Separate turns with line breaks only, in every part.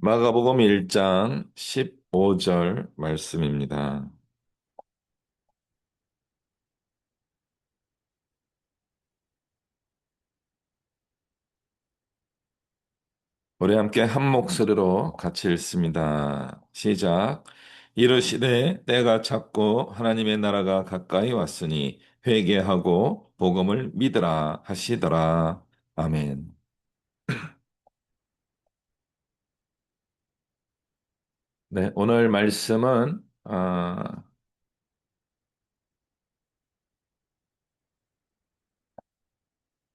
마가복음 1장 15절 말씀입니다. 우리 함께 한 목소리로 같이 읽습니다. 시작. 이르시되 때가 찼고 하나님의 나라가 가까이 왔으니 회개하고 복음을 믿으라 하시더라. 아멘. 네, 오늘 말씀은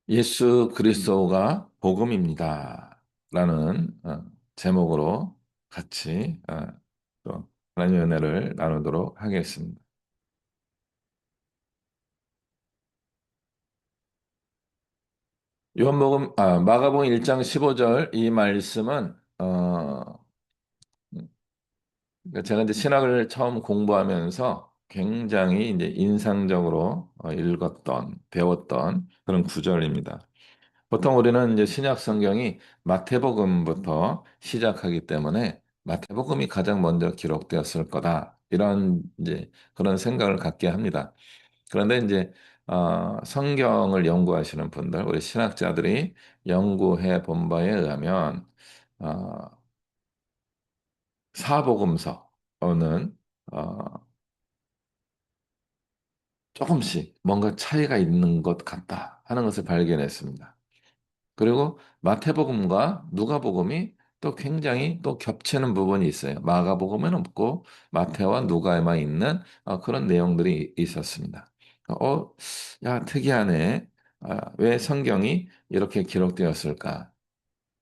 예수 그리스도가 복음입니다. 라는 제목으로 같이 또 하나님의 은혜를 나누도록 하겠습니다. 마가복음 1장 15절 이 말씀은 그러니까 제가 이제 신학을 처음 공부하면서 굉장히 이제 인상적으로 읽었던 배웠던 그런 구절입니다. 보통 우리는 이제 신약 성경이 마태복음부터 시작하기 때문에 마태복음이 가장 먼저 기록되었을 거다. 이런 이제 그런 생각을 갖게 합니다. 그런데 이제 성경을 연구하시는 분들, 우리 신학자들이 연구해 본 바에 의하면 어, 사복음서는 조금씩 뭔가 차이가 있는 것 같다 하는 것을 발견했습니다. 그리고 마태복음과 누가복음이 또 굉장히 또 겹치는 부분이 있어요. 마가복음은 없고 마태와 누가에만 있는 그런 내용들이 있었습니다. 어, 야, 특이하네. 왜 성경이 이렇게 기록되었을까?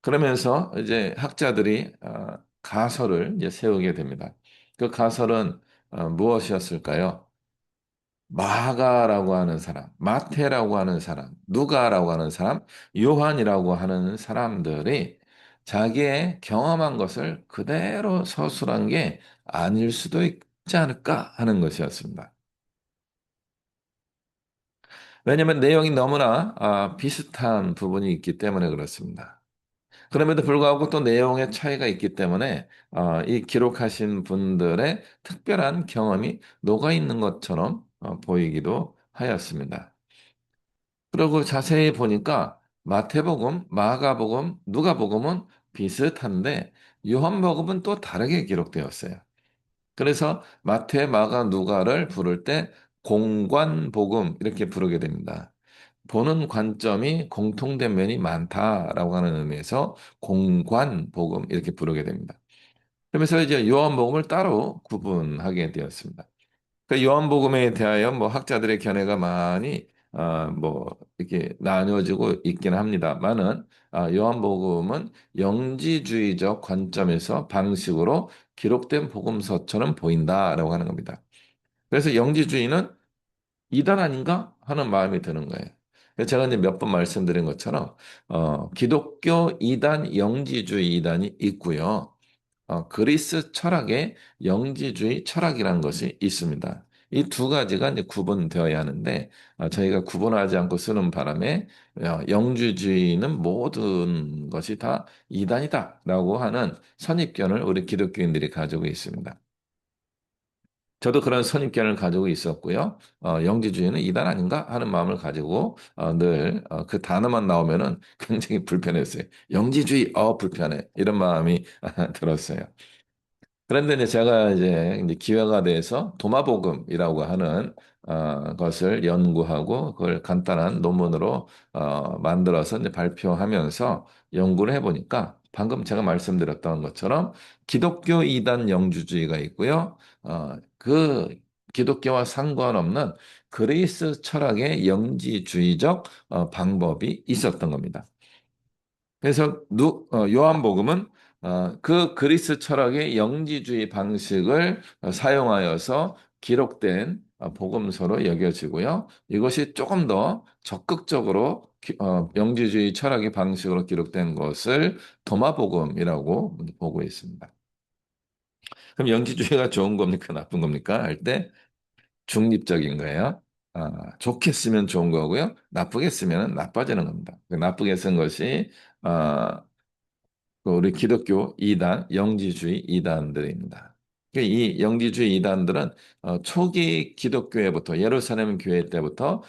그러면서 이제 학자들이 가설을 이제 세우게 됩니다. 그 가설은 무엇이었을까요? 마가라고 하는 사람, 마태라고 하는 사람, 누가라고 하는 사람, 요한이라고 하는 사람들이 자기의 경험한 것을 그대로 서술한 게 아닐 수도 있지 않을까 하는 것이었습니다. 왜냐하면 내용이 너무나 비슷한 부분이 있기 때문에 그렇습니다. 그럼에도 불구하고 또 내용의 차이가 있기 때문에 이 기록하신 분들의 특별한 경험이 녹아 있는 것처럼 보이기도 하였습니다. 그리고 자세히 보니까 마태복음, 마가복음, 누가복음은 비슷한데 요한복음은 또 다르게 기록되었어요. 그래서 마태, 마가, 누가를 부를 때 공관복음 이렇게 부르게 됩니다. 보는 관점이 공통된 면이 많다라고 하는 의미에서 공관복음 이렇게 부르게 됩니다. 그러면서 이제 요한복음을 따로 구분하게 되었습니다. 그 요한복음에 대하여 뭐 학자들의 견해가 많이 뭐 이렇게 나뉘어지고 있기는 합니다만은 요한복음은 영지주의적 관점에서 방식으로 기록된 복음서처럼 보인다라고 하는 겁니다. 그래서 영지주의는 이단 아닌가 하는 마음이 드는 거예요. 그래서 제가 이제 몇 번 말씀드린 것처럼 기독교 이단, 영지주의 이단이 있고요. 그리스 철학에 영지주의 철학이라는 것이 있습니다. 이 두 가지가 이제 구분되어야 하는데 저희가 구분하지 않고 쓰는 바람에 영지주의는 모든 것이 다 이단이다라고 하는 선입견을 우리 기독교인들이 가지고 있습니다. 저도 그런 선입견을 가지고 있었고요. 영지주의는 이단 아닌가 하는 마음을 가지고 늘 그 단어만 나오면은 굉장히 불편했어요. 영지주의, 불편해. 이런 마음이 들었어요. 그런데 이제 제가 이제 기회가 돼서 도마복음이라고 하는 것을 연구하고 그걸 간단한 논문으로 만들어서 이제 발표하면서 연구를 해보니까 방금 제가 말씀드렸던 것처럼 기독교 이단 영주주의가 있고요. 그 기독교와 상관없는 그리스 철학의 영지주의적 방법이 있었던 겁니다. 그래서 요한복음은 그 그리스 철학의 영지주의 방식을 사용하여서 기록된 복음서로 여겨지고요. 이것이 조금 더 적극적으로 영지주의 철학의 방식으로 기록된 것을 도마복음이라고 보고 있습니다. 그럼 영지주의가 좋은 겁니까? 나쁜 겁니까? 할 때 중립적인 거예요. 좋게 쓰면 좋은 거고요. 나쁘게 쓰면 나빠지는 겁니다. 나쁘게 쓴 것이 아, 그 우리 기독교 이단, 영지주의 이단들입니다. 이 영지주의 이단들은 초기 기독교회부터 예루살렘 교회 때부터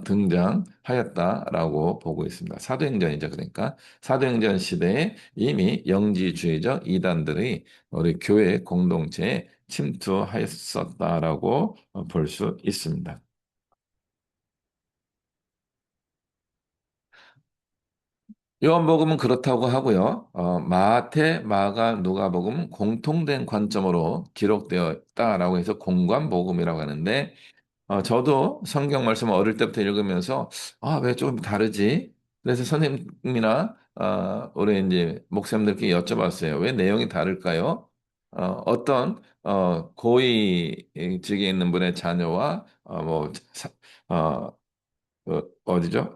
등장하였다라고 보고 있습니다. 사도행전이죠. 그러니까 사도행전 시대에 이미 영지주의적 이단들이 우리 교회 공동체에 침투하였었다라고 볼 수 있습니다. 요한복음은 그렇다고 하고요. 마태, 마가, 누가복음은 공통된 관점으로 기록되어 있다라고 해서 공관복음이라고 하는데, 저도 성경 말씀을 어릴 때부터 읽으면서, 왜 좀 다르지? 그래서 선생님이나, 우리 이제 목사님들께 여쭤봤어요. 왜 내용이 다를까요? 어떤, 고위직에 있는 분의 자녀와, 어, 어디죠?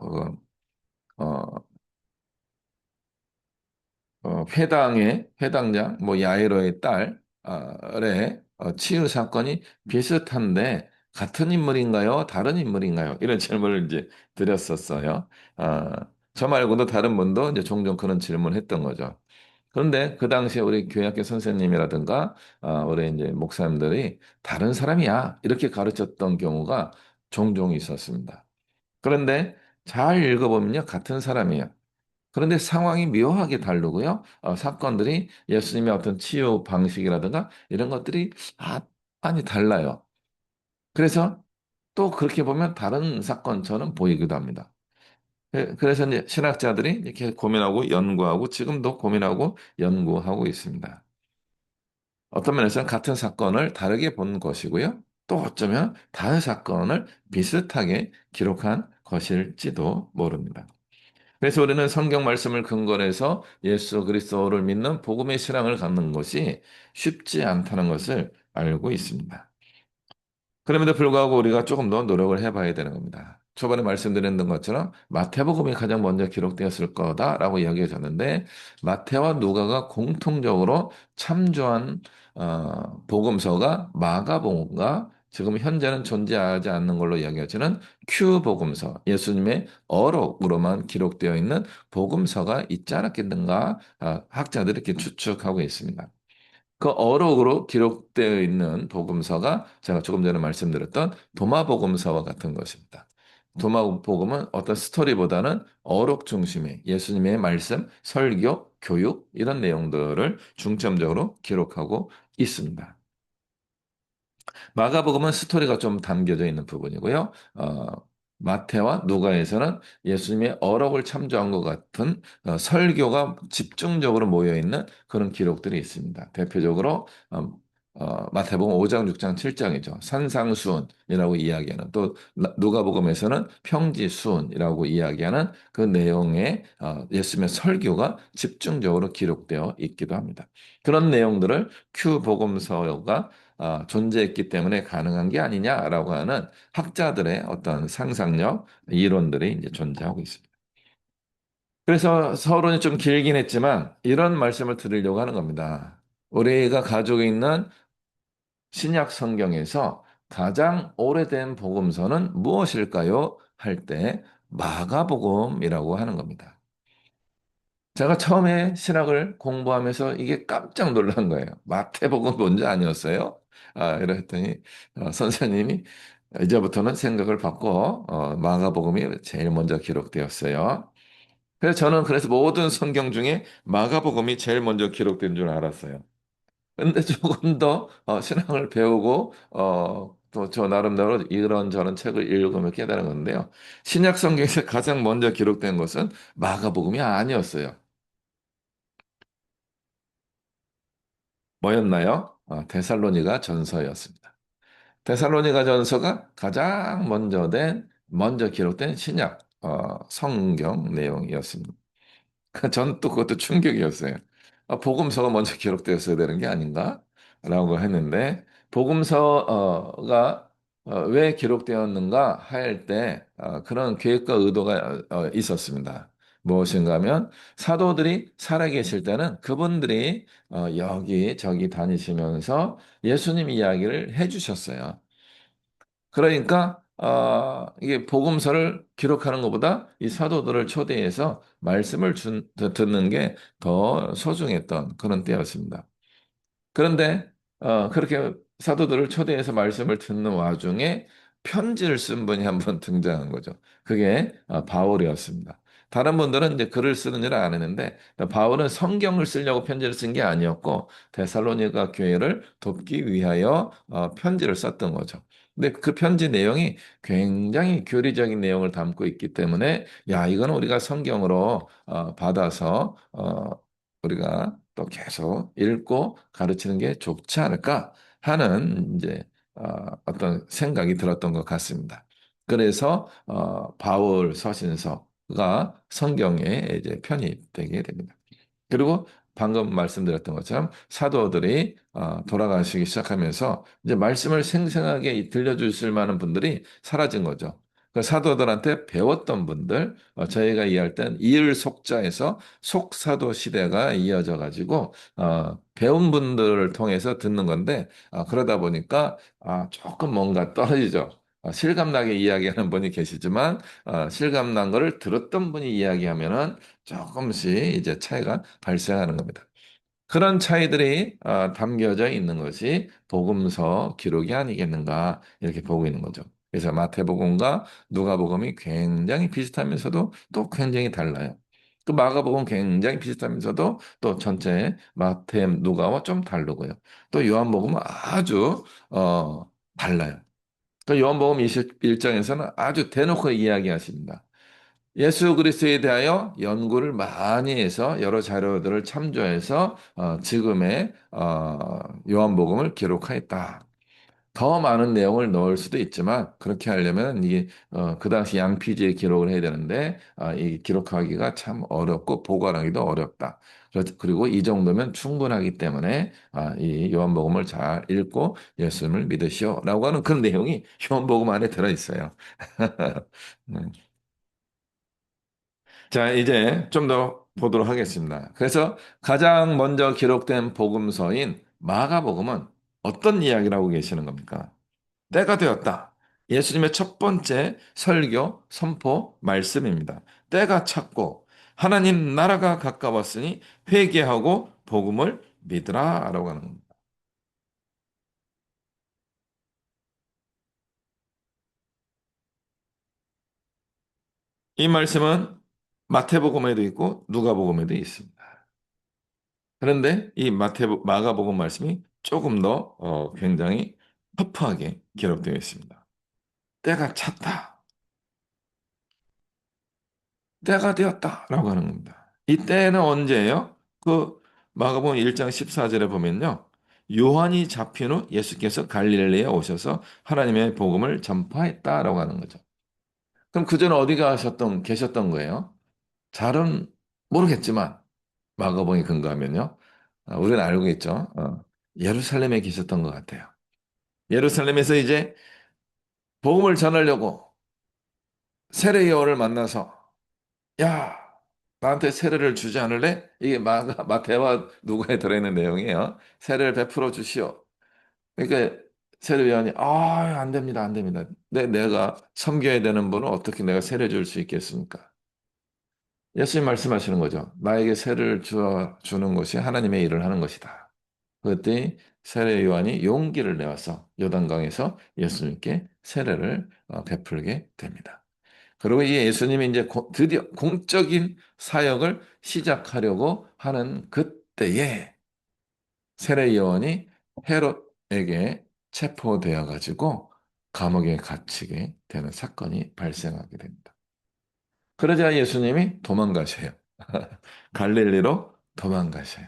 회당의 회당장 뭐 야이로의 딸의 치유 사건이 비슷한데 같은 인물인가요? 다른 인물인가요? 이런 질문을 이제 드렸었어요. 아, 저 말고도 다른 분도 이제 종종 그런 질문을 했던 거죠. 그런데 그 당시에 우리 교회학교 선생님이라든가 우리 이제 목사님들이 다른 사람이야 이렇게 가르쳤던 경우가 종종 있었습니다. 그런데 잘 읽어보면요 같은 사람이에요. 그런데 상황이 묘하게 다르고요. 사건들이 예수님의 어떤 치유 방식이라든가 이런 것들이 많이 달라요. 그래서 또 그렇게 보면 다른 사건처럼 보이기도 합니다. 그래서 이제 신학자들이 이렇게 고민하고 연구하고 지금도 고민하고 연구하고 있습니다. 어떤 면에서는 같은 사건을 다르게 본 것이고요. 또 어쩌면 다른 사건을 비슷하게 기록한 것일지도 모릅니다. 그래서 우리는 성경 말씀을 근거로 해서 예수 그리스도를 믿는 복음의 신앙을 갖는 것이 쉽지 않다는 것을 알고 있습니다. 그럼에도 불구하고 우리가 조금 더 노력을 해봐야 되는 겁니다. 초반에 말씀드렸던 것처럼 마태복음이 가장 먼저 기록되었을 거다라고 이야기해졌는데 마태와 누가가 공통적으로 참조한 복음서가 마가복음과 지금 현재는 존재하지 않는 걸로 이야기하지는 큐 복음서, 예수님의 어록으로만 기록되어 있는 복음서가 있지 않았겠는가 학자들이 이렇게 추측하고 있습니다. 그 어록으로 기록되어 있는 복음서가 제가 조금 전에 말씀드렸던 도마복음서와 같은 것입니다. 도마복음은 어떤 스토리보다는 어록 중심의 예수님의 말씀, 설교, 교육 이런 내용들을 중점적으로 기록하고 있습니다. 마가복음은 스토리가 좀 담겨져 있는 부분이고요. 마태와 누가에서는 예수님의 어록을 참조한 것 같은 설교가 집중적으로 모여 있는 그런 기록들이 있습니다. 대표적으로 마태복음 5장, 6장, 7장이죠. 산상수훈이라고 이야기하는 또 누가복음에서는 평지수훈이라고 이야기하는 그 내용의 예수님의 설교가 집중적으로 기록되어 있기도 합니다. 그런 내용들을 큐 복음서가 존재했기 때문에 가능한 게 아니냐라고 하는 학자들의 어떤 상상력, 이론들이 이제 존재하고 있습니다. 그래서 서론이 좀 길긴 했지만 이런 말씀을 드리려고 하는 겁니다. 우리가 가지고 있는 신약 성경에서 가장 오래된 복음서는 무엇일까요? 할 때 마가복음이라고 하는 겁니다. 제가 처음에 신학을 공부하면서 이게 깜짝 놀란 거예요. 마태복음 뭔지 아니었어요? 이랬더니 선생님이 이제부터는 생각을 바꿔 마가복음이 제일 먼저 기록되었어요. 그래서 모든 성경 중에 마가복음이 제일 먼저 기록된 줄 알았어요. 근데 조금 더 신앙을 배우고 또 저 나름대로 이런저런 책을 읽으면 깨달은 건데요. 신약 성경에서 가장 먼저 기록된 것은 마가복음이 아니었어요. 뭐였나요? 데살로니가 전서였습니다. 데살로니가 전서가 가장 먼저 기록된 신약 성경 내용이었습니다. 전 또 그것도 충격이었어요. 복음서가 먼저 기록되었어야 되는 게 아닌가? 라고 했는데, 복음서가 왜 기록되었는가 할 때, 그런 계획과 의도가 있었습니다. 무엇인가 하면, 사도들이 살아계실 때는 그분들이 여기저기 다니시면서 예수님 이야기를 해주셨어요. 그러니까 이게 복음서를 기록하는 것보다 이 사도들을 초대해서 말씀을 듣는 게 더 소중했던 그런 때였습니다. 그런데 그렇게 사도들을 초대해서 말씀을 듣는 와중에 편지를 쓴 분이 한 번 등장한 거죠. 그게 바울이었습니다. 다른 분들은 이제 글을 쓰는 일을 안 했는데 바울은 성경을 쓰려고 편지를 쓴 게 아니었고 데살로니가 교회를 돕기 위하여 편지를 썼던 거죠. 근데 그 편지 내용이 굉장히 교리적인 내용을 담고 있기 때문에 야, 이거는 우리가 성경으로 받아서 우리가 또 계속 읽고 가르치는 게 좋지 않을까 하는 이제 어떤 생각이 들었던 것 같습니다. 그래서 바울 서신서가 성경에 이제 편입되게 됩니다. 그리고 방금 말씀드렸던 것처럼 사도들이 돌아가시기 시작하면서 이제 말씀을 생생하게 들려주실 만한 분들이 사라진 거죠. 그 사도들한테 배웠던 분들, 저희가 이해할 땐 이을속자에서 속사도 시대가 이어져 가지고 배운 분들을 통해서 듣는 건데 그러다 보니까 조금 뭔가 떨어지죠. 실감나게 이야기하는 분이 계시지만 실감난 거를 들었던 분이 이야기하면은 조금씩 이제 차이가 발생하는 겁니다. 그런 차이들이 담겨져 있는 것이 복음서 기록이 아니겠는가 이렇게 보고 있는 거죠. 그래서 마태복음과 누가복음이 굉장히 비슷하면서도 또 굉장히 달라요. 그 마가복음 굉장히 비슷하면서도 또 전체 마태, 누가와 좀 다르고요. 또 요한복음은 아주 달라요. 또 요한복음 21장에서는 아주 대놓고 이야기하십니다. 예수 그리스도에 대하여 연구를 많이 해서 여러 자료들을 참조해서 지금의 요한복음을 기록하였다. 더 많은 내용을 넣을 수도 있지만 그렇게 하려면 이게 그 당시 양피지에 기록을 해야 되는데 이 기록하기가 참 어렵고 보관하기도 어렵다. 그리고 이 정도면 충분하기 때문에 이 요한복음을 잘 읽고 예수님을 믿으시오라고 하는 그런 내용이 요한복음 안에 들어 있어요. 자, 이제 좀 더 보도록 하겠습니다. 그래서 가장 먼저 기록된 복음서인 마가복음은 어떤 이야기를 하고 계시는 겁니까? 때가 되었다. 예수님의 첫 번째 설교, 선포, 말씀입니다. 때가 찼고 하나님 나라가 가까웠으니 회개하고 복음을 믿으라 라고 하는 겁니다. 이 말씀은 마태복음에도 있고 누가복음에도 있습니다. 그런데 이 마가복음 말씀이 조금 더 굉장히 터프하게 기록되어 있습니다. 때가 찼다. 때가 되었다라고 하는 겁니다. 이 때는 언제예요? 그 마가복음 1장 14절에 보면요. 요한이 잡힌 후 예수께서 갈릴리에 오셔서 하나님의 복음을 전파했다라고 하는 거죠. 그럼 그전에 어디 계셨던 거예요? 잘은 모르겠지만 마가복음에 근거하면요. 우리는 알고 있죠. 예루살렘에 계셨던 것 같아요. 예루살렘에서 이제 복음을 전하려고 세례 요한을 만나서 야, 나한테 세례를 주지 않을래? 이게 마태와 누가에 들어있는 내용이에요. 세례를 베풀어 주시오. 그러니까 세례 요한이 안 됩니다, 안 됩니다. 내가 섬겨야 되는 분은 어떻게 내가 세례 줄 수 있겠습니까? 예수님 말씀하시는 거죠. 나에게 세례를 주는 것이 하나님의 일을 하는 것이다. 그때 세례 요한이 용기를 내어서 요단강에서 예수님께 세례를 베풀게 됩니다. 그리고 이 예수님이 이제 드디어 공적인 사역을 시작하려고 하는 그때에 세례 요한이 헤롯에게 체포되어 가지고 감옥에 갇히게 되는 사건이 발생하게 됩니다. 그러자 예수님이 도망가셔요. 갈릴리로 도망가셔요.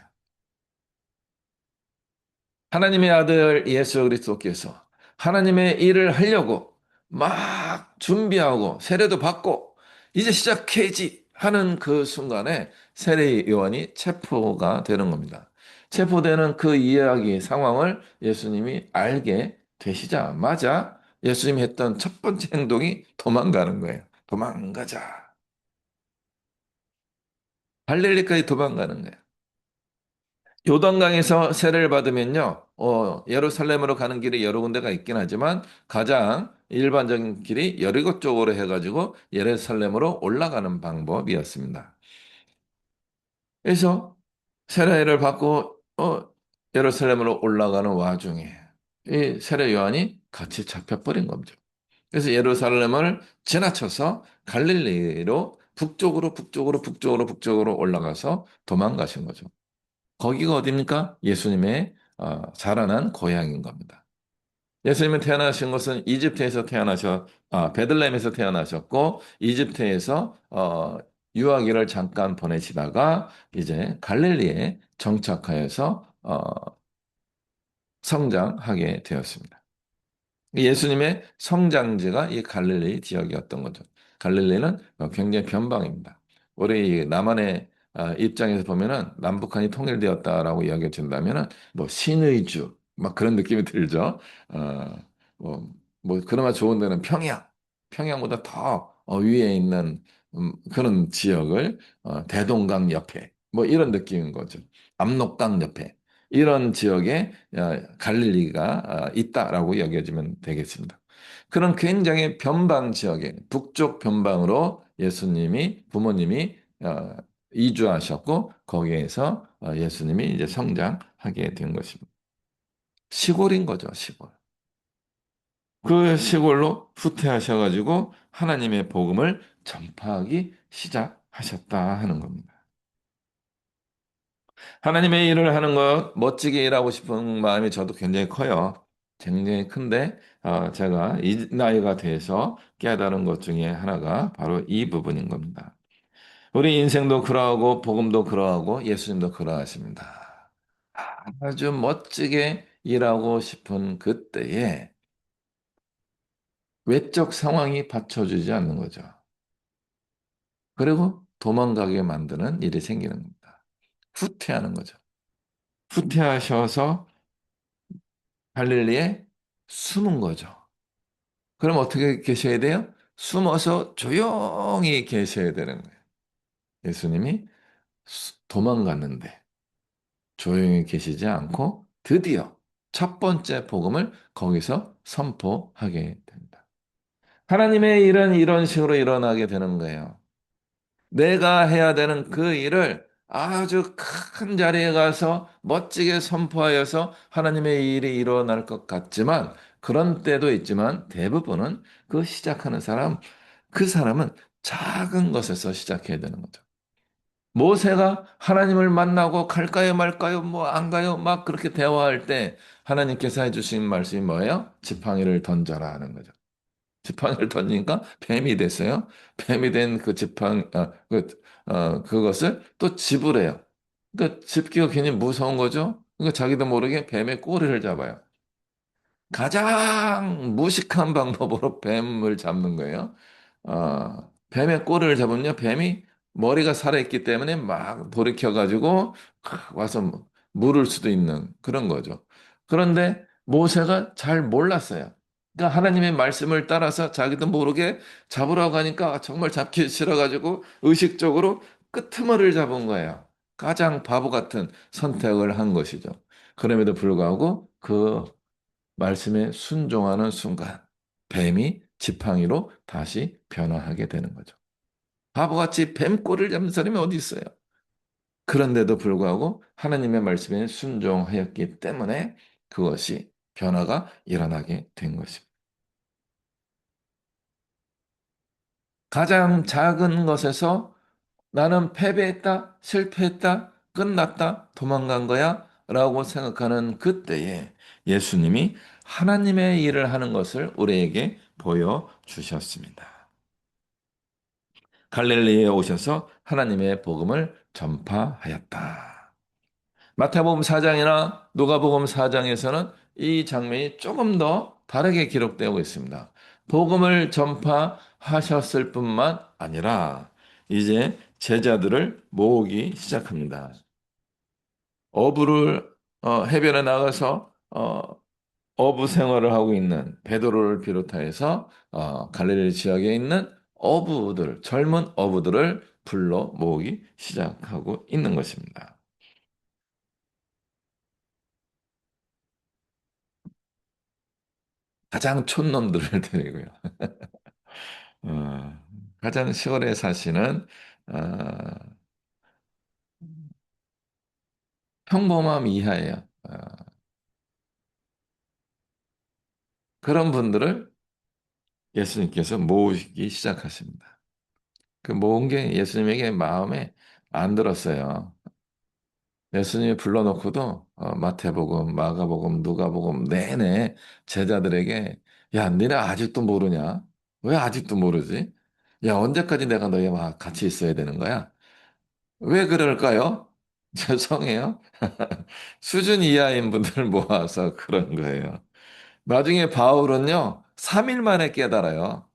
하나님의 아들 예수 그리스도께서 하나님의 일을 하려고 막 준비하고 세례도 받고 이제 시작해야지 하는 그 순간에 세례 요한이 체포가 되는 겁니다. 체포되는 그 이야기 상황을 예수님이 알게 되시자마자 예수님이 했던 첫 번째 행동이 도망가는 거예요. 도망가자. 갈릴리까지 도망가는 거예요. 요단강에서 세례를 받으면요, 예루살렘으로 가는 길이 여러 군데가 있긴 하지만 가장 일반적인 길이 여리고 쪽으로 해가지고 예루살렘으로 올라가는 방법이었습니다. 그래서 세례를 받고 예루살렘으로 올라가는 와중에 이 세례 요한이 같이 잡혀버린 겁니다. 그래서 예루살렘을 지나쳐서 갈릴리로 북쪽으로 올라가서 도망가신 거죠. 거기가 어디입니까? 예수님의 자라난 고향인 겁니다. 예수님은 태어나신 것은 베들레헴에서 태어나셨고, 이집트에서 유아기를 잠깐 보내시다가 이제 갈릴리에 정착하여서 성장하게 되었습니다. 예수님의 성장지가 이 갈릴리 지역이었던 거죠. 갈릴리는 굉장히 변방입니다. 우리 이 남한의 입장에서 보면은 남북한이 통일되었다라고 이야기해 준다면은 뭐 신의 주, 막 그런 느낌이 들죠. 어, 뭐, 뭐 그나마 좋은 데는 평양보다 더 위에 있는 그런 지역을 대동강 옆에 뭐 이런 느낌인 거죠. 압록강 옆에. 이런 지역에 갈릴리가 있다라고 여겨지면 되겠습니다. 그런 굉장히 변방 지역에 북쪽 변방으로 부모님이 이주하셨고 거기에서 예수님이 이제 성장하게 된 것입니다. 시골인 거죠, 시골. 그 시골로 후퇴하셔가지고 하나님의 복음을 전파하기 시작하셨다 하는 겁니다. 하나님의 일을 하는 것 멋지게 일하고 싶은 마음이 저도 굉장히 커요. 굉장히 큰데 제가 이 나이가 돼서 깨달은 것 중에 하나가 바로 이 부분인 겁니다. 우리 인생도 그러하고 복음도 그러하고 예수님도 그러하십니다. 아주 멋지게 일하고 싶은 그때에 외적 상황이 받쳐주지 않는 거죠. 그리고 도망가게 만드는 일이 생기는 겁니다. 후퇴하는 거죠. 후퇴하셔서 갈릴리에 숨은 거죠. 그럼 어떻게 계셔야 돼요? 숨어서 조용히 계셔야 되는 거예요. 예수님이 도망갔는데 조용히 계시지 않고 드디어 첫 번째 복음을 거기서 선포하게 됩니다. 하나님의 일은 이런 식으로 일어나게 되는 거예요. 내가 해야 되는 그 일을 아주 큰 자리에 가서 멋지게 선포하여서 하나님의 일이 일어날 것 같지만 그런 때도 있지만 대부분은 그 시작하는 그 사람은 작은 것에서 시작해야 되는 거죠. 모세가 하나님을 만나고 갈까요 말까요 뭐 안 가요 막 그렇게 대화할 때 하나님께서 해주신 말씀이 뭐예요? 지팡이를 던져라 하는 거죠. 지팡이를 던지니까 뱀이 됐어요. 뱀이 된 그 그것을 또 집으래요. 그러니까 집기가 괜히 무서운 거죠. 그러니까 자기도 모르게 뱀의 꼬리를 잡아요. 가장 무식한 방법으로 뱀을 잡는 거예요. 뱀의 꼬리를 잡으면 뱀이 머리가 살아있기 때문에 막 돌이켜가지고 와서 물을 수도 있는 그런 거죠. 그런데 모세가 잘 몰랐어요. 그러니까 하나님의 말씀을 따라서 자기도 모르게 잡으라고 하니까 정말 잡기 싫어가지고 의식적으로 끄트머리를 잡은 거예요. 가장 바보 같은 선택을 한 것이죠. 그럼에도 불구하고 그 말씀에 순종하는 순간 뱀이 지팡이로 다시 변화하게 되는 거죠. 바보같이 뱀꼬리를 잡는 사람이 어디 있어요? 그런데도 불구하고 하나님의 말씀에 순종하였기 때문에 그것이 변화가 일어나게 된 것입니다. 가장 작은 것에서 나는 패배했다, 실패했다, 끝났다, 도망간 거야 라고 생각하는 그때에 예수님이 하나님의 일을 하는 것을 우리에게 보여주셨습니다. 갈릴리에 오셔서 하나님의 복음을 전파하였다. 마태복음 4장이나 누가복음 4장에서는 이 장면이 조금 더 다르게 기록되고 있습니다. 복음을 전파하셨을 뿐만 아니라 이제 제자들을 모으기 시작합니다. 어부를 해변에 나가서 어부 생활을 하고 있는 베드로를 비롯해서 갈릴리 지역에 있는 젊은 어부들을 불러 모으기 시작하고 있는 것입니다. 가장 촌놈들을 데리고요. 어, 가장 시골에 사시는 어, 평범함 이하예요. 그런 분들을 예수님께서 모으기 시작하십니다. 그 모은 게 예수님에게 마음에 안 들었어요. 예수님이 불러놓고도 마태복음, 마가복음, 누가복음 내내 제자들에게 야, 너네 아직도 모르냐? 왜 아직도 모르지? 야, 언제까지 내가 너희와 같이 있어야 되는 거야? 왜 그럴까요? 죄송해요. 수준 이하인 분들 모아서 그런 거예요. 나중에 바울은요, 3일 만에 깨달아요.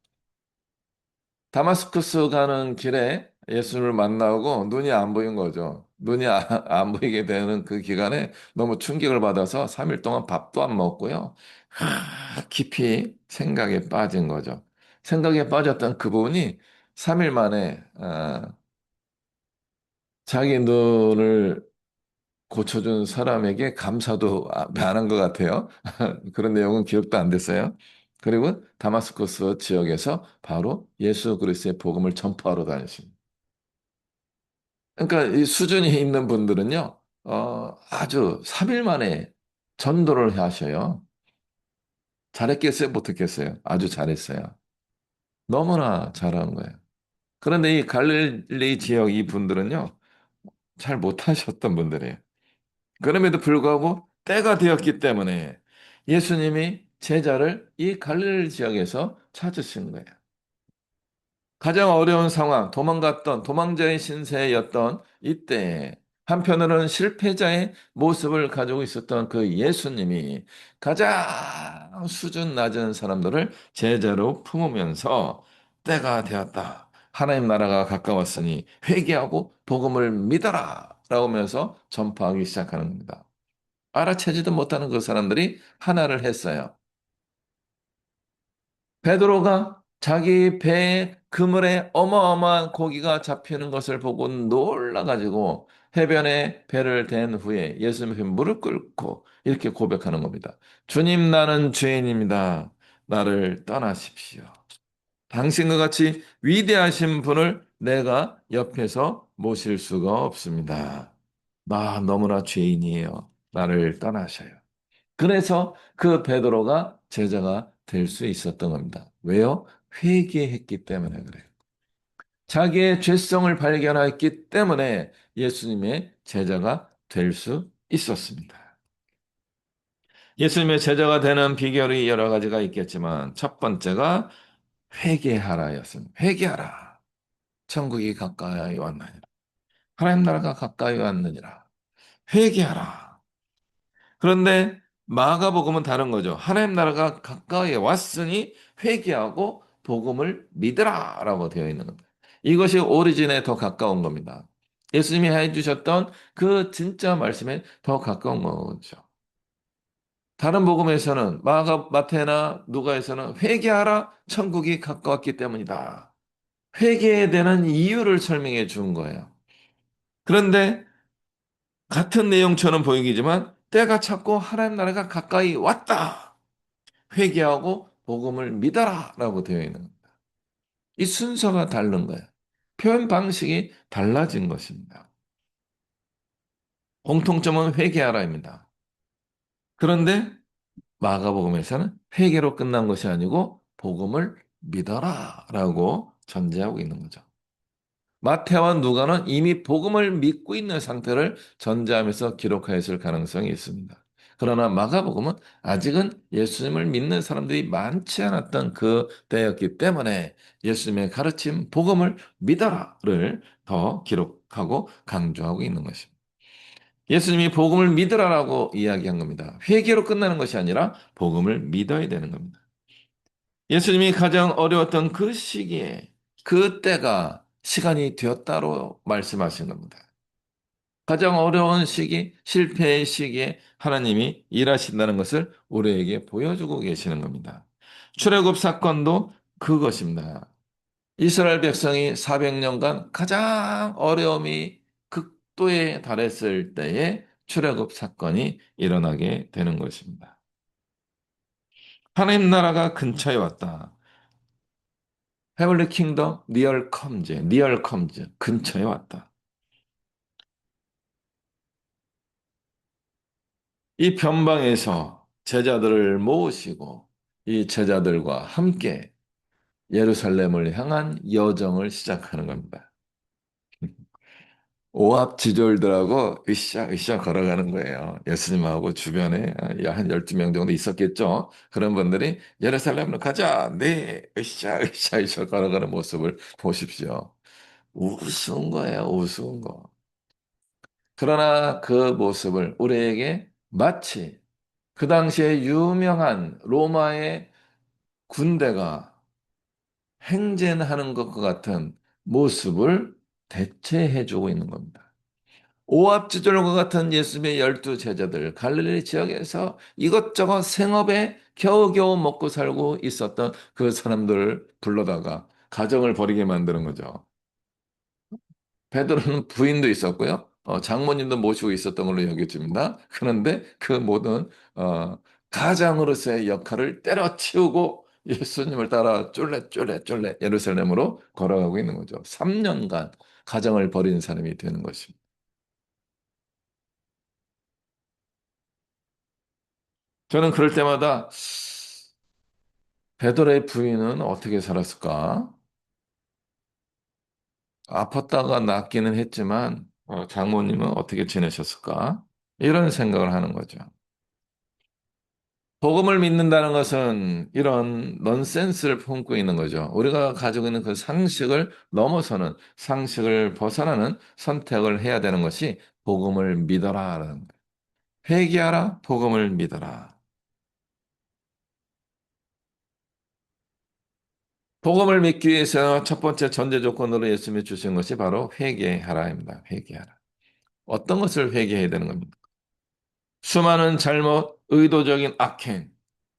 다마스쿠스 가는 길에 예수를 만나고 눈이 안 보인 거죠. 눈이 안 보이게 되는 그 기간에 너무 충격을 받아서 3일 동안 밥도 안 먹고요. 깊이 생각에 빠진 거죠. 생각에 빠졌던 그 부분이 3일 만에 자기 눈을 고쳐준 사람에게 감사도 안 한 것 같아요. 그런 내용은 기억도 안 됐어요. 그리고 다마스커스 지역에서 바로 예수 그리스도의 복음을 전파하러 다니십니다. 그러니까 이 수준이 있는 분들은요, 아주 3일 만에 전도를 하셔요. 잘했겠어요? 못했겠어요? 아주 잘했어요. 너무나 잘한 거예요. 그런데 이 갈릴리 지역 이 분들은요, 잘 못하셨던 분들이에요. 그럼에도 불구하고 때가 되었기 때문에 예수님이 제자를 이 갈릴리 지역에서 찾으신 거예요. 가장 어려운 상황, 도망갔던 도망자의 신세였던 이때 한편으로는 실패자의 모습을 가지고 있었던 그 예수님이 가장 수준 낮은 사람들을 제자로 품으면서 때가 되었다. 하나님 나라가 가까웠으니 회개하고 복음을 믿어라. 라고 하면서 전파하기 시작하는 겁니다. 알아채지도 못하는 그 사람들이 하나를 했어요. 베드로가 자기 배에 그물에 어마어마한 고기가 잡히는 것을 보고 놀라가지고 해변에 배를 댄 후에 예수님께 무릎 꿇고 이렇게 고백하는 겁니다. 주님, 나는 죄인입니다. 나를 떠나십시오. 당신과 같이 위대하신 분을 내가 옆에서 모실 수가 없습니다. 나 너무나 죄인이에요. 나를 떠나셔요. 그래서 그 베드로가 제자가 될 수 있었던 겁니다. 왜요? 회개했기 때문에 그래요. 자기의 죄성을 발견했기 때문에 예수님의 제자가 될 수 있었습니다. 예수님의 제자가 되는 비결이 여러 가지가 있겠지만 첫 번째가 회개하라였습니다. 회개하라. 천국이 가까이 왔느니라. 하나님 나라가 가까이 왔느니라. 회개하라. 그런데 마가복음은 다른 거죠. 하나님 나라가 가까이 왔으니 회개하고 복음을 믿으라라고 되어 있는 겁니다. 이것이 오리진에 더 가까운 겁니다. 예수님이 해주셨던 그 진짜 말씀에 더 가까운 거죠. 다른 복음에서는 마태나 누가에서는 회개하라 천국이 가까웠기 때문이다. 회개에 대한 이유를 설명해 준 거예요. 그런데 같은 내용처럼 보이지만 때가 찼고 하나님 나라가 가까이 왔다. 회개하고 복음을 믿어라라고 되어 있는 겁니다. 이 순서가 다른 거예요. 표현 방식이 달라진 것입니다. 공통점은 회개하라입니다. 그런데 마가복음에서는 회개로 끝난 것이 아니고 복음을 믿어라라고 전제하고 있는 거죠. 마태와 누가는 이미 복음을 믿고 있는 상태를 전제하면서 기록하였을 가능성이 있습니다. 그러나 마가복음은 아직은 예수님을 믿는 사람들이 많지 않았던 그 때였기 때문에 예수님의 가르침, 복음을 믿어라를 더 기록하고 강조하고 있는 것입니다. 예수님이 복음을 믿으라라고 이야기한 겁니다. 회개로 끝나는 것이 아니라 복음을 믿어야 되는 겁니다. 예수님이 가장 어려웠던 그 시기에 그 때가 시간이 되었다로 말씀하신 겁니다. 가장 어려운 시기, 실패의 시기에 하나님이 일하신다는 것을 우리에게 보여주고 계시는 겁니다. 출애굽 사건도 그것입니다. 이스라엘 백성이 400년간 가장 어려움이 극도에 달했을 때에 출애굽 사건이 일어나게 되는 것입니다. 하나님 나라가 근처에 왔다. Heavenly Kingdom near comes 근처에 왔다. 이 변방에서 제자들을 모으시고 이 제자들과 함께 예루살렘을 향한 여정을 시작하는 겁니다. 오합지졸들하고 으쌰으쌰 걸어가는 거예요. 예수님하고 주변에 한 12명 정도 있었겠죠. 그런 분들이 예루살렘으로 가자. 네, 으쌰으쌰 걸어가는 모습을 보십시오. 우스운 거예요, 우스운 거. 그러나 그 모습을 우리에게 마치 그 당시에 유명한 로마의 군대가 행진하는 것과 같은 모습을 대체해주고 있는 겁니다. 오합지졸과 같은 예수님의 12 제자들, 갈릴리 지역에서 이것저것 생업에 겨우겨우 먹고 살고 있었던 그 사람들을 불러다가 가정을 벌이게 만드는 거죠. 베드로는 부인도 있었고요. 장모님도 모시고 있었던 걸로 여겨집니다. 그런데 그 모든 가장으로서의 역할을 때려치우고 예수님을 따라 쫄래 예루살렘으로 걸어가고 있는 거죠. 3년간 가정을 벌인 사람이 되는 것입니다. 저는 그럴 때마다 베드로의 부인은 어떻게 살았을까? 아팠다가 낫기는 했지만 장모님은 어떻게 지내셨을까? 이런 생각을 하는 거죠. 복음을 믿는다는 것은 이런 넌센스를 품고 있는 거죠. 우리가 가지고 있는 그 상식을 넘어서는 상식을 벗어나는 선택을 해야 되는 것이 복음을 믿어라라는 거예요. 회개하라, 복음을 믿어라. 복음을 믿기 위해서 첫 번째 전제 조건으로 예수님이 주신 것이 바로 회개하라입니다. 회개하라. 어떤 것을 회개해야 되는 겁니까? 수많은 잘못, 의도적인 악행,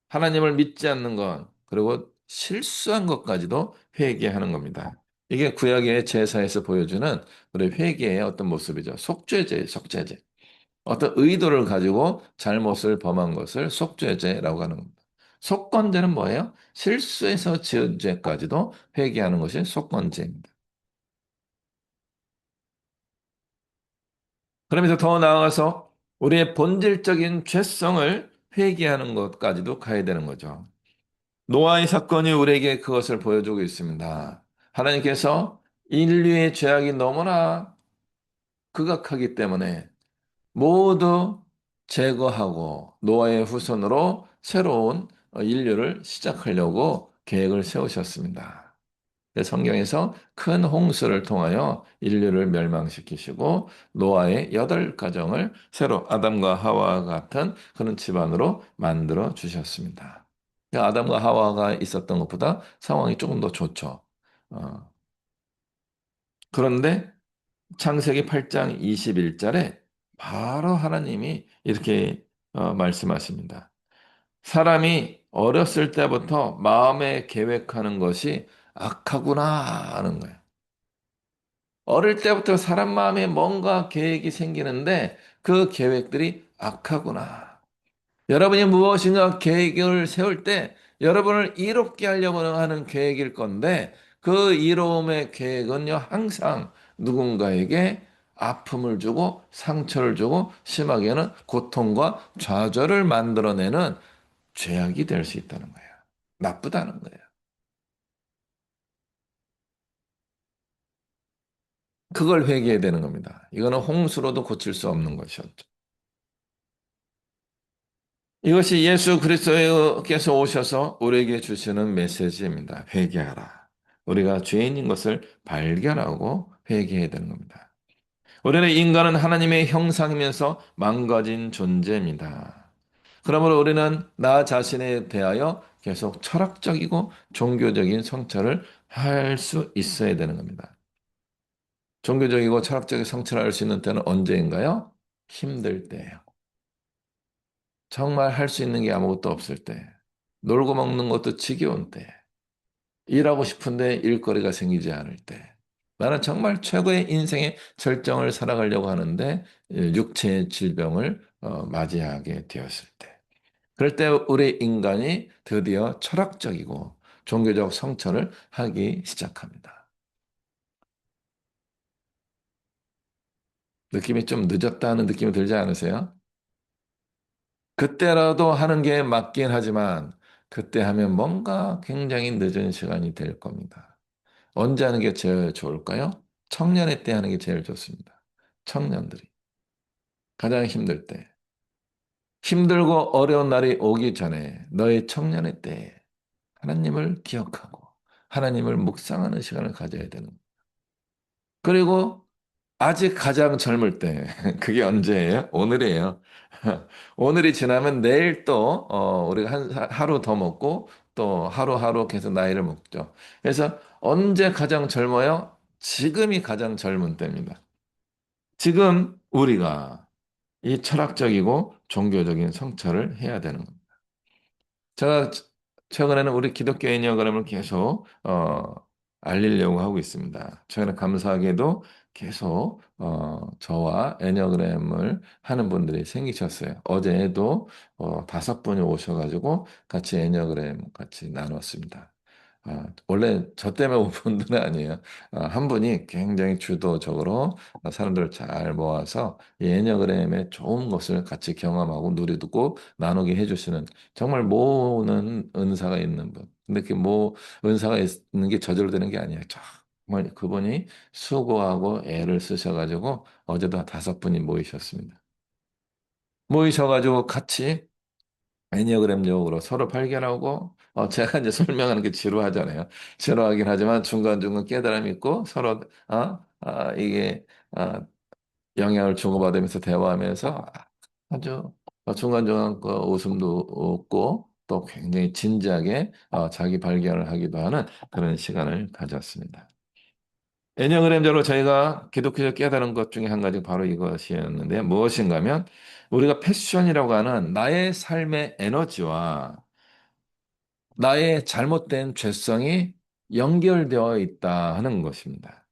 하나님을 믿지 않는 것, 그리고 실수한 것까지도 회개하는 겁니다. 이게 구약의 제사에서 보여주는 우리 회개의 어떤 모습이죠. 속죄제. 어떤 의도를 가지고 잘못을 범한 것을 속죄제라고 하는 겁니다. 속건제는 뭐예요? 실수해서 지은 죄까지도 회개하는 것이 속건제입니다. 그러면서 더 나아가서 우리의 본질적인 죄성을 회개하는 것까지도 가야 되는 거죠. 노아의 사건이 우리에게 그것을 보여주고 있습니다. 하나님께서 인류의 죄악이 너무나 극악하기 때문에 모두 제거하고 노아의 후손으로 새로운 인류를 시작하려고 계획을 세우셨습니다. 성경에서 큰 홍수를 통하여 인류를 멸망시키시고 노아의 8가정을 새로 아담과 하와와 같은 그런 집안으로 만들어 주셨습니다. 아담과 하와가 있었던 것보다 상황이 조금 더 좋죠. 어, 그런데 창세기 8장 21절에 바로 하나님이 이렇게 말씀하십니다. 사람이 어렸을 때부터 마음에 계획하는 것이 악하구나 하는 거예요. 어릴 때부터 사람 마음에 뭔가 계획이 생기는데 그 계획들이 악하구나. 여러분이 무엇인가 계획을 세울 때 여러분을 이롭게 하려고 하는 계획일 건데 그 이로움의 계획은요, 항상 누군가에게 아픔을 주고 상처를 주고 심하게는 고통과 좌절을 만들어내는 죄악이 될 수 있다는 거예요. 나쁘다는 거예요. 그걸 회개해야 되는 겁니다. 이거는 홍수로도 고칠 수 없는 것이었죠. 이것이 예수 그리스도께서 오셔서 우리에게 주시는 메시지입니다. 회개하라. 우리가 죄인인 것을 발견하고 회개해야 되는 겁니다. 우리는 인간은 하나님의 형상이면서 망가진 존재입니다. 그러므로 우리는 나 자신에 대하여 계속 철학적이고 종교적인 성찰을 할 수 있어야 되는 겁니다. 종교적이고 철학적인 성찰을 할 수 있는 때는 언제인가요? 힘들 때예요. 정말 할 수 있는 게 아무것도 없을 때, 놀고 먹는 것도 지겨운 때, 일하고 싶은데 일거리가 생기지 않을 때, 나는 정말 최고의 인생의 절정을 살아가려고 하는데 육체의 질병을 맞이하게 되었을 때, 그럴 때 우리 인간이 드디어 철학적이고 종교적 성찰을 하기 시작합니다. 느낌이 좀 늦었다는 느낌이 들지 않으세요? 그때라도 하는 게 맞긴 하지만 그때 하면 뭔가 굉장히 늦은 시간이 될 겁니다. 언제 하는 게 제일 좋을까요? 청년의 때 하는 게 제일 좋습니다. 청년들이 가장 힘들 때. 힘들고 어려운 날이 오기 전에 너의 청년의 때에 하나님을 기억하고 하나님을 묵상하는 시간을 가져야 되는 거예요. 그리고 아직 가장 젊을 때, 그게 언제예요? 오늘이에요. 오늘이 지나면 내일 또, 우리가 하루 더 먹고 또 하루하루 계속 나이를 먹죠. 그래서 언제 가장 젊어요? 지금이 가장 젊은 때입니다. 지금 우리가 이 철학적이고 종교적인 성찰을 해야 되는 겁니다. 제가 최근에는 우리 기독교 애니어그램을 계속 알리려고 하고 있습니다. 최근에 감사하게도 계속 저와 애니어그램을 하는 분들이 생기셨어요. 어제도 5분이 오셔가지고 같이 애니어그램 같이 나눴습니다. 원래 저 때문에 온 분들은 아니에요. 한 분이 굉장히 주도적으로 사람들을 잘 모아서 이 애니어그램의 좋은 것을 같이 경험하고 누리고 나누게 해주시는 정말 모으는 은사가 있는 분. 근데 그 은사가 있는 게 저절로 되는 게 아니에요. 정말 그분이 수고하고 애를 쓰셔가지고 어제도 5분이 모이셨습니다. 모이셔가지고 같이 애니어그램적으로 서로 발견하고 제가 이제 설명하는 게 지루하잖아요. 지루하긴 하지만 중간중간 깨달음이 있고 서로 이게 아, 영향을 주고받으면서 대화하면서 아주 중간중간 그 웃음도 없고 또 굉장히 진지하게 자기 발견을 하기도 하는 그런 시간을 가졌습니다. 애니어그램적으로 저희가 기독교적 깨달은 것 중에 한 가지 바로 이것이었는데 무엇인가 하면 우리가 패션이라고 하는 나의 삶의 에너지와 나의 잘못된 죄성이 연결되어 있다 하는 것입니다.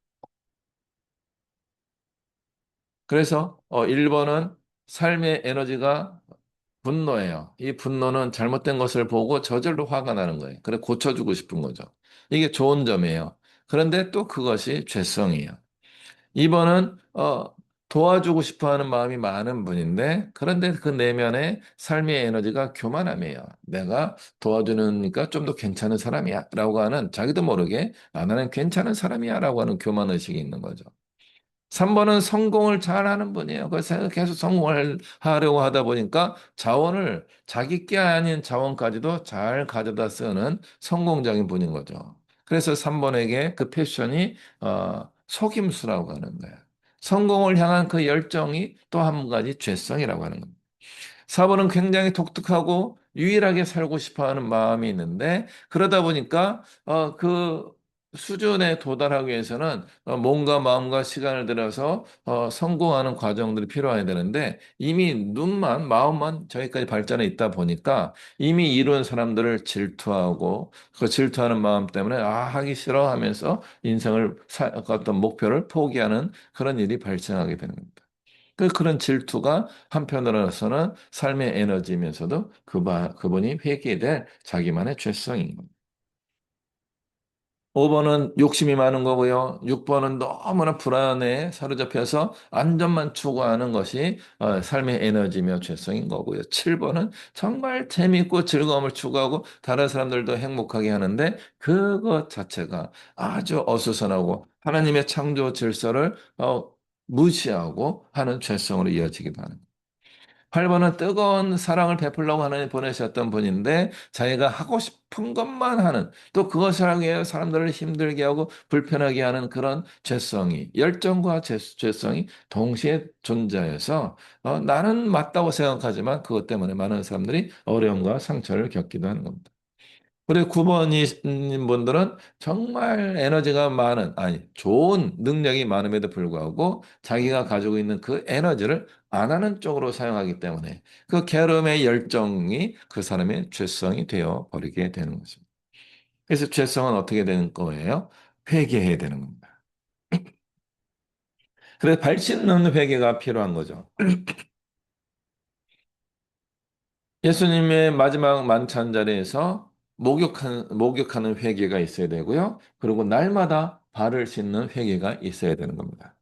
그래서 1번은 삶의 에너지가 분노예요. 이 분노는 잘못된 것을 보고 저절로 화가 나는 거예요. 그래 고쳐주고 싶은 거죠. 이게 좋은 점이에요. 그런데 또 그것이 죄성이에요. 2번은 도와주고 싶어 하는 마음이 많은 분인데 그런데 그 내면의 삶의 에너지가 교만함이에요. 내가 도와주니까 좀 더 괜찮은 사람이야 라고 하는 자기도 모르게 나는 괜찮은 사람이야 라고 하는 교만 의식이 있는 거죠. 3번은 성공을 잘 하는 분이에요. 그래서 계속 성공을 하려고 하다 보니까 자원을 자기 게 아닌 자원까지도 잘 가져다 쓰는 성공적인 분인 거죠. 그래서 3번에게 그 패션이 속임수라고 하는 거예요. 성공을 향한 그 열정이 또 한 가지 죄성이라고 하는 겁니다. 4번은 굉장히 독특하고 유일하게 살고 싶어 하는 마음이 있는데, 그러다 보니까, 그 수준에 도달하기 위해서는 몸과 마음과 시간을 들여서 성공하는 과정들이 필요해야 되는데, 이미 눈만, 마음만 저기까지 발전해 있다 보니까 이미 이룬 사람들을 질투하고 그 질투하는 마음 때문에 하기 싫어 하면서 인생을, 어떤 목표를 포기하는 그런 일이 발생하게 되는 겁니다. 그런 질투가 한편으로서는 삶의 에너지이면서도 그분이 회개될 자기만의 죄성인 겁니다. 5번은 욕심이 많은 거고요. 6번은 너무나 불안에 사로잡혀서 안전만 추구하는 것이 삶의 에너지며 죄성인 거고요. 7번은 정말 재미있고 즐거움을 추구하고 다른 사람들도 행복하게 하는데 그것 자체가 아주 어수선하고 하나님의 창조 질서를 무시하고 하는 죄성으로 이어지기도 하는 거예요. 8번은 뜨거운 사랑을 베풀려고 하나님 보내셨던 분인데 자기가 하고 싶은 것만 하는 또 그것을 하기 위해 사람들을 힘들게 하고 불편하게 하는 그런 죄성이 열정과 죄성이 동시에 존재해서 나는 맞다고 생각하지만 그것 때문에 많은 사람들이 어려움과 상처를 겪기도 하는 겁니다. 그리고 9번인 분들은 정말 에너지가 많은, 아니, 좋은 능력이 많음에도 불구하고 자기가 가지고 있는 그 에너지를 안 하는 쪽으로 사용하기 때문에 그 게으름의 열정이 그 사람의 죄성이 되어 버리게 되는 것입니다. 그래서 죄성은 어떻게 되는 거예요? 회개해야 되는 겁니다. 그래서 발신 없는 회개가 필요한 거죠. 예수님의 마지막 만찬 자리에서 목욕하는 회개가 있어야 되고요. 그리고 날마다 발을 씻는 회개가 있어야 되는 겁니다.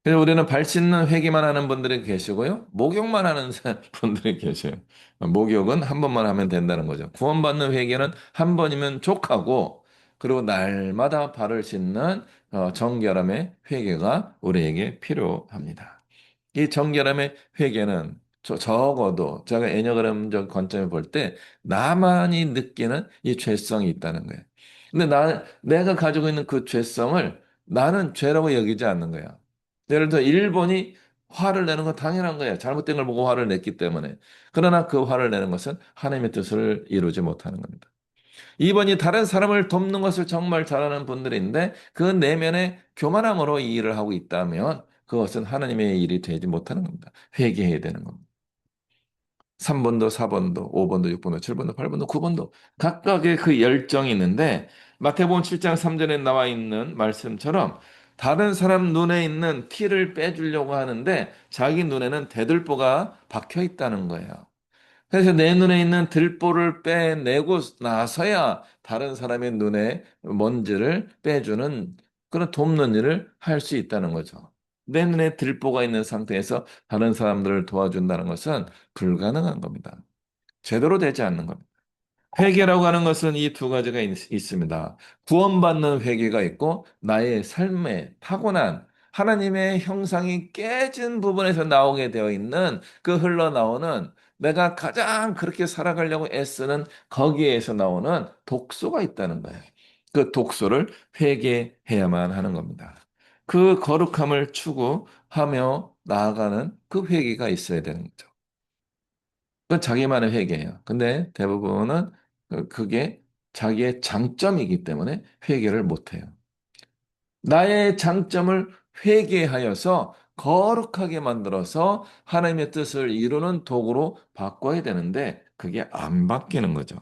그래서 우리는 발 씻는 회개만 하는 분들이 계시고요. 목욕만 하는 분들이 계셔요. 목욕은 한 번만 하면 된다는 거죠. 구원받는 회개는 한 번이면 족하고, 그리고 날마다 발을 씻는 정결함의 회개가 우리에게 필요합니다. 이 정결함의 회개는 적어도 제가 애녀가름적 관점에 볼 때 나만이 느끼는 이 죄성이 있다는 거예요. 근데 내가 가지고 있는 그 죄성을 나는 죄라고 여기지 않는 거야. 예를 들어 일본이 화를 내는 건 당연한 거예요. 잘못된 걸 보고 화를 냈기 때문에. 그러나 그 화를 내는 것은 하나님의 뜻을 이루지 못하는 겁니다. 2번이 다른 사람을 돕는 것을 정말 잘하는 분들인데 그 내면의 교만함으로 이 일을 하고 있다면 그것은 하나님의 일이 되지 못하는 겁니다. 회개해야 되는 겁니다. 3번도 4번도 5번도 6번도 7번도 8번도 9번도 각각의 그 열정이 있는데 마태복음 7장 3절에 나와 있는 말씀처럼 다른 사람 눈에 있는 티를 빼주려고 하는데 자기 눈에는 대들보가 박혀 있다는 거예요. 그래서 내 눈에 있는 들보를 빼내고 나서야 다른 사람의 눈에 먼지를 빼주는 그런 돕는 일을 할 수 있다는 거죠. 내 눈에 들보가 있는 상태에서 다른 사람들을 도와준다는 것은 불가능한 겁니다. 제대로 되지 않는 겁니다. 회개라고 하는 것은 이 두 가지가 있습니다. 구원받는 회개가 있고 나의 삶에 타고난 하나님의 형상이 깨진 부분에서 나오게 되어 있는 그 흘러나오는 내가 가장 그렇게 살아가려고 애쓰는 거기에서 나오는 독소가 있다는 거예요. 그 독소를 회개해야만 하는 겁니다. 그 거룩함을 추구하며 나아가는 그 회개가 있어야 되는 거죠. 그건 자기만의 회개예요. 근데 대부분은 그게 자기의 장점이기 때문에 회개를 못해요. 나의 장점을 회개하여서 거룩하게 만들어서 하나님의 뜻을 이루는 도구로 바꿔야 되는데 그게 안 바뀌는 거죠.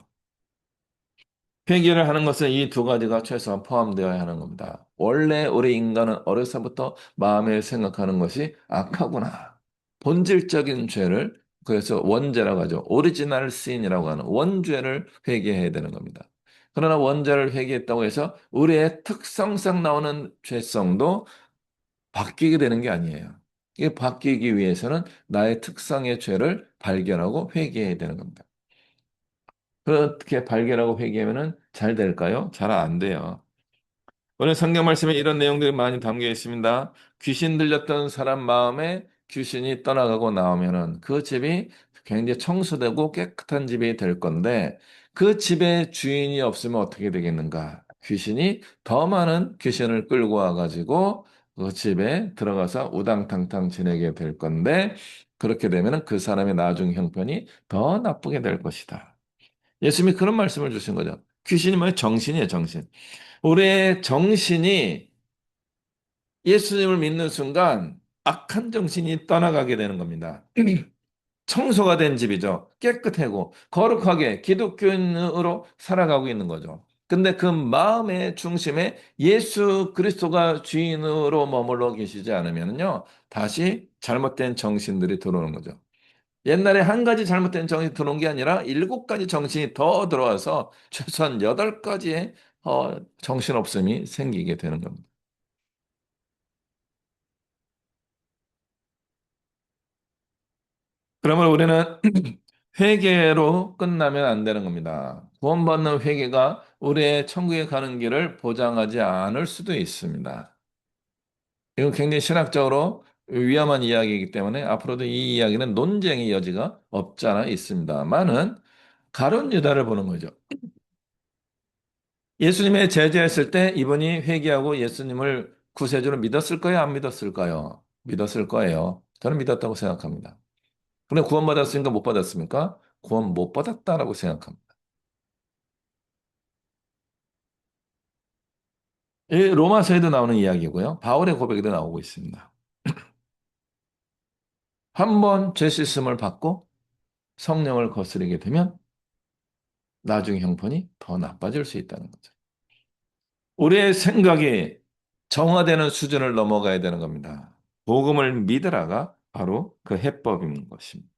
회개를 하는 것은 이 두 가지가 최소한 포함되어야 하는 겁니다. 원래 우리 인간은 어려서부터 마음에 생각하는 것이 악하구나. 본질적인 죄를 그래서 원죄라고 하죠. 오리지널 신이라고 하는 원죄를 회개해야 되는 겁니다. 그러나 원죄를 회개했다고 해서 우리의 특성상 나오는 죄성도 바뀌게 되는 게 아니에요. 이게 바뀌기 위해서는 나의 특성의 죄를 발견하고 회개해야 되는 겁니다. 그렇게 발견하고 회개하면은 잘 될까요? 잘 안 돼요. 오늘 성경 말씀에 이런 내용들이 많이 담겨 있습니다. 귀신 들렸던 사람 마음에 귀신이 떠나가고 나오면은 그 집이 굉장히 청소되고 깨끗한 집이 될 건데 그 집에 주인이 없으면 어떻게 되겠는가? 귀신이 더 많은 귀신을 끌고 와가지고 그 집에 들어가서 우당탕탕 지내게 될 건데 그렇게 되면은 그 사람의 나중 형편이 더 나쁘게 될 것이다. 예수님이 그런 말씀을 주신 거죠. 귀신이 뭐예요? 정신이에요, 정신. 우리의 정신이 예수님을 믿는 순간 악한 정신이 떠나가게 되는 겁니다. 청소가 된 집이죠. 깨끗하고 거룩하게 기독교인으로 살아가고 있는 거죠. 근데 그 마음의 중심에 예수 그리스도가 주인으로 머물러 계시지 않으면요, 다시 잘못된 정신들이 들어오는 거죠. 옛날에 한 가지 잘못된 정신이 들어온 게 아니라 일곱 가지 정신이 더 들어와서 최소한 여덟 가지의 정신없음이 생기게 되는 겁니다. 그러면 우리는 회개로 끝나면 안 되는 겁니다. 구원받는 회개가 우리의 천국에 가는 길을 보장하지 않을 수도 있습니다. 이건 굉장히 신학적으로 위험한 이야기이기 때문에 앞으로도 이 이야기는 논쟁의 여지가 없지 않아 있습니다만은 가룟 유다를 보는 거죠. 예수님의 제자였을 때 이분이 회개하고 예수님을 구세주로 믿었을까요? 안 믿었을까요? 믿었을 거예요. 저는 믿었다고 생각합니다. 근데 구원받았으니까 못 받았습니까? 구원 못 받았다라고 생각합니다. 이 로마서에도 나오는 이야기고요. 바울의 고백에도 나오고 있습니다. 한 번 죄 씻음을 받고 성령을 거스르게 되면 나중 형편이 더 나빠질 수 있다는 거죠. 우리의 생각이 정화되는 수준을 넘어가야 되는 겁니다. 복음을 믿으라가 바로 그 해법인 것입니다.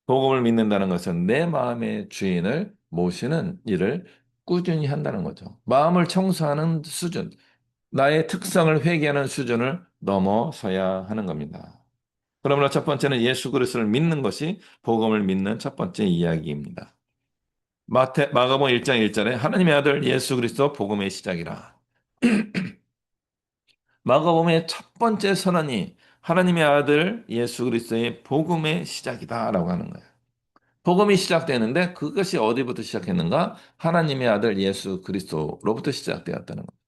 복음을 믿는다는 것은 내 마음의 주인을 모시는 일을 꾸준히 한다는 거죠. 마음을 청소하는 수준, 나의 특성을 회개하는 수준을 넘어서야 하는 겁니다. 그러므로 첫 번째는 예수 그리스도를 믿는 것이 복음을 믿는 첫 번째 이야기입니다. 마가복음 1장 1절에 하나님의 아들 예수 그리스도 복음의 시작이라. 마가복음의 첫 번째 선언이 하나님의 아들 예수 그리스도의 복음의 시작이다라고 하는 거예요. 복음이 시작되는데 그것이 어디부터 시작했는가? 하나님의 아들 예수 그리스도로부터 시작되었다는 거예요.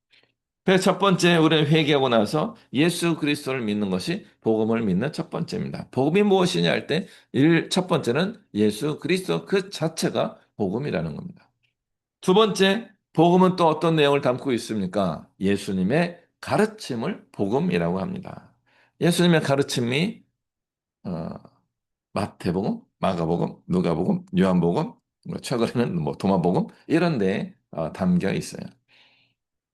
그래서 첫 번째 우리는 회개하고 나서 예수 그리스도를 믿는 것이 복음을 믿는 첫 번째입니다. 복음이 무엇이냐 할 때 첫 번째는 예수 그리스도 그 자체가 복음이라는 겁니다. 두 번째, 복음은 또 어떤 내용을 담고 있습니까? 예수님의 가르침을 복음이라고 합니다. 예수님의 가르침이 어, 마태복음, 마가복음, 누가복음, 요한복음, 최근에는 뭐 도마복음 이런 데 담겨 있어요.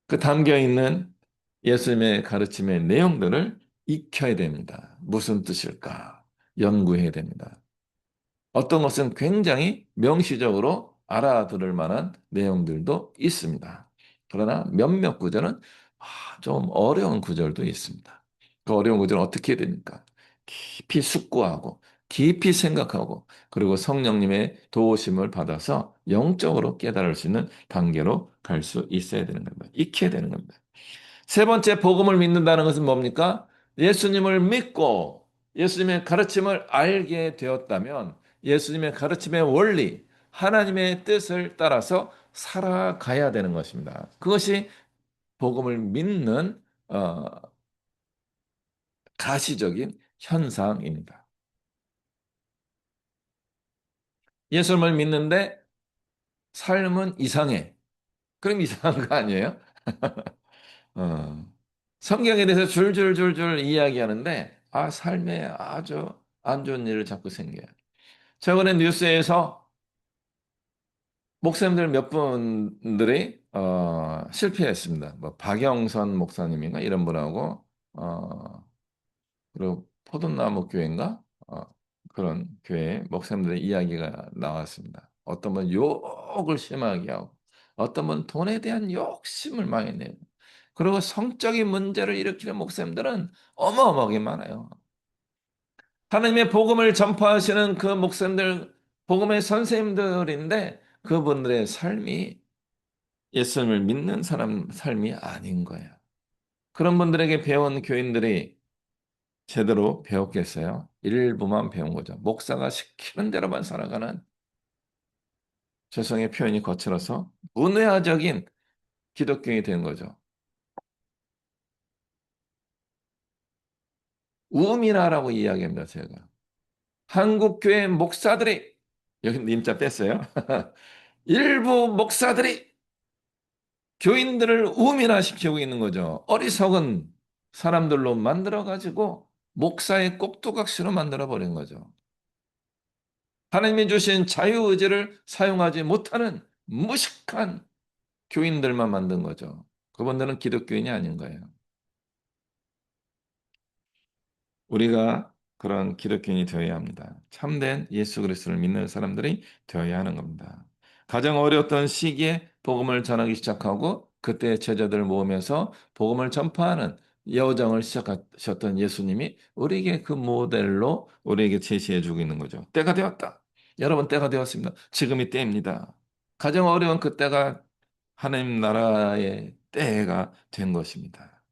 그 담겨 있는 예수님의 가르침의 내용들을 익혀야 됩니다. 무슨 뜻일까? 연구해야 됩니다. 어떤 것은 굉장히 명시적으로 알아들을 만한 내용들도 있습니다. 그러나 몇몇 구절은 좀 어려운 구절도 있습니다. 그 어려운 구절은 어떻게 해야 됩니까? 깊이 숙고하고 깊이 생각하고 그리고 성령님의 도우심을 받아서 영적으로 깨달을 수 있는 단계로 갈 수 있어야 되는 겁니다. 익혀야 되는 겁니다. 세 번째 복음을 믿는다는 것은 뭡니까? 예수님을 믿고 예수님의 가르침을 알게 되었다면 예수님의 가르침의 원리, 하나님의 뜻을 따라서 살아가야 되는 것입니다. 그것이 복음을 믿는 가시적인 현상입니다. 예수님을 믿는데 삶은 이상해. 그럼 이상한 거 아니에요? 어. 성경에 대해서 줄줄줄줄 이야기하는데 삶에 아주 안 좋은 일을 자꾸 생겨요. 최근에 뉴스에서 목사님들 몇 분들이 실패했습니다. 뭐 박영선 목사님인가 이런 분하고 그리고 포도나무 교회인가 그런 교회 목사님들의 이야기가 나왔습니다. 어떤 분 욕을 심하게 하고 어떤 분 돈에 대한 욕심을 많이 내고 그리고 성적인 문제를 일으키는 목사님들은 어마어마하게 많아요. 하나님의 복음을 전파하시는 그 목사님들, 복음의 선생님들인데 그분들의 삶이 예수님을 믿는 사람 삶이 아닌 거예요. 그런 분들에게 배운 교인들이 제대로 배웠겠어요? 일부만 배운 거죠. 목사가 시키는 대로만 살아가는 죄송의 표현이 거칠어서 문외화적인 기독교인이 된 거죠. 우미나라고 이야기합니다, 제가. 한국교회 목사들이, 여기 님자 뺐어요. 일부 목사들이 교인들을 우민화시키고 있는 거죠. 어리석은 사람들로 만들어가지고 목사의 꼭두각시로 만들어버린 거죠. 하나님이 주신 자유의지를 사용하지 못하는 무식한 교인들만 만든 거죠. 그분들은 기독교인이 아닌 거예요. 우리가 그런 기독교인이 되어야 합니다. 참된 예수 그리스도를 믿는 사람들이 되어야 하는 겁니다. 가장 어려웠던 시기에 복음을 전하기 시작하고 그때 제자들을 모으면서 복음을 전파하는 여정을 시작하셨던 예수님이 우리에게 그 모델로 우리에게 제시해 주고 있는 거죠. 때가 되었다. 여러분 때가 되었습니다. 지금이 때입니다. 가장 어려운 그 때가 하나님 나라의 때가 된 것입니다.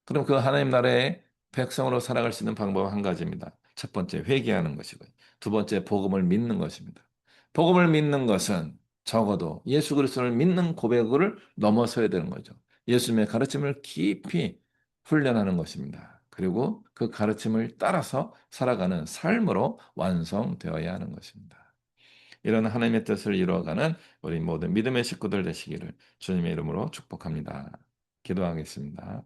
그럼 그 하나님 나라의 백성으로 살아갈 수 있는 방법은 한 가지입니다. 첫 번째, 회개하는 것이고요. 두 번째, 복음을 믿는 것입니다. 복음을 믿는 것은 적어도 예수 그리스도를 믿는 고백을 넘어서야 되는 거죠. 예수님의 가르침을 깊이 훈련하는 것입니다. 그리고 그 가르침을 따라서 살아가는 삶으로 완성되어야 하는 것입니다. 이런 하나님의 뜻을 이루어가는 우리 모든 믿음의 식구들 되시기를 주님의 이름으로 축복합니다. 기도하겠습니다.